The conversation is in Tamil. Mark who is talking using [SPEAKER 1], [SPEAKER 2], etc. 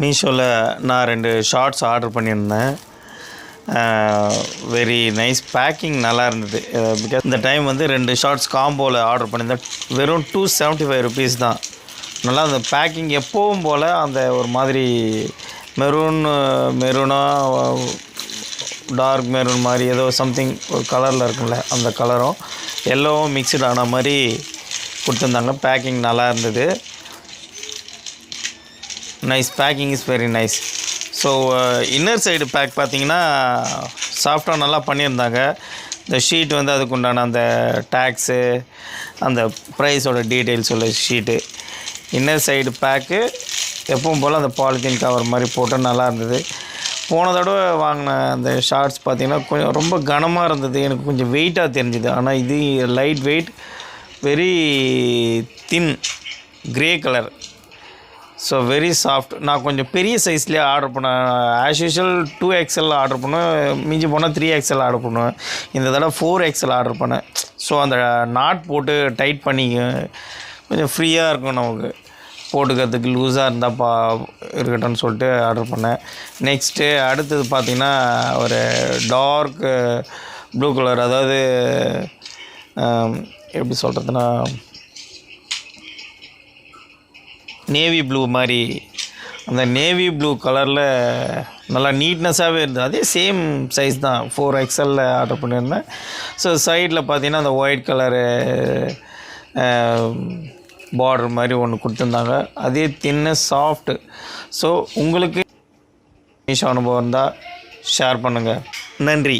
[SPEAKER 1] மீஷோவில் நான் 2 ஷார்ட்ஸ் ஆர்டர் பண்ணியிருந்தேன். வெரி நைஸ், பேக்கிங் நல்லா இருந்தது. பிகாஸ் இந்த டைம் வந்து 2 ஷார்ட்ஸ் காம்போவில் ஆர்டர் பண்ணியிருந்தேன். வெறும் 275 ருபீஸ் தான். நல்லா அந்த பேக்கிங் எப்போவும் போல் அந்த ஒரு மாதிரி மெரூனாக டார்க் மெரூன் மாதிரி ஏதோ சம்திங் ஒரு கலரில் இருக்கும்ல, அந்த கலரும் எல்லோவும் மிக்சட் ஆன மாதிரி கொடுத்துருந்தாங்க. பேக்கிங் நல்லா இருந்தது. Nice, packing is very nice. So inner side back பார்த்திங்கன்னா சாஃப்டாக நல்லா பண்ணியிருந்தாங்க. இந்த ஷீட் வந்து அதுக்கு உண்டான அந்த டேக்ஸு, அந்த ப்ரைஸோட டீட்டெயில்ஸ் உள்ள ஷீட்டு. இன்னர் சைடு பேக்கு எப்பவும் போல் அந்த பாலித்தீன் கவர் மாதிரி போட்டு நல்லா இருந்தது. போன தடவை வாங்கின அந்த ஷார்ட்ஸ் பார்த்திங்கன்னா கொஞ்சம் ரொம்ப கனமாக இருந்தது, எனக்கு கொஞ்சம் வெயிட்டாக தெரிஞ்சுது. ஆனால் இது light weight, very thin grey colour, so very soft. நான் கொஞ்சம் பெரிய சைஸ்லேயே ஆர்டர் பண்ணேன். ஆஸ் யூஷுவல் 2XL ஆர்டர் பண்ணுவேன், மிஞ்சி போனால் 3XL ஆர்டர் பண்ணுவேன். இந்த தடவை 4XL ஆர்டர் பண்ணேன். ஸோ அந்த நாட் போட்டு டைட் பண்ணி கொஞ்சம் ஃப்ரீயாக இருக்கும், நமக்கு போட்டுக்கிறதுக்கு லூஸாக இருந்தால் இருக்கட்டும்னு சொல்லிட்டு ஆர்டர் பண்ணேன். நெக்ஸ்ட்டு அடுத்தது பார்த்திங்கன்னா ஒரு டார்க் ப்ளூ கலர், அதாவது எப்படி சொல்கிறதுனா நேவி ப்ளூ மாதிரி, அந்த நேவி ப்ளூ கலரில் நல்லா நீட்னஸாகவே இருந்தது. அதே சேம் சைஸ் தான், 4XL ஆர்டர் பண்ணியிருந்தேன். ஸோ சைடில் பார்த்திங்கன்னா அந்த ஒயிட் கலரு பார்டர் மாதிரி ஒன்று கொடுத்துருந்தாங்க. அதே தின்னு சாஃப்ட்டு. ஸோ உங்களுக்கு மீஷோ அனுபவம் இருந்தால் ஷேர் பண்ணுங்கள். நன்றி.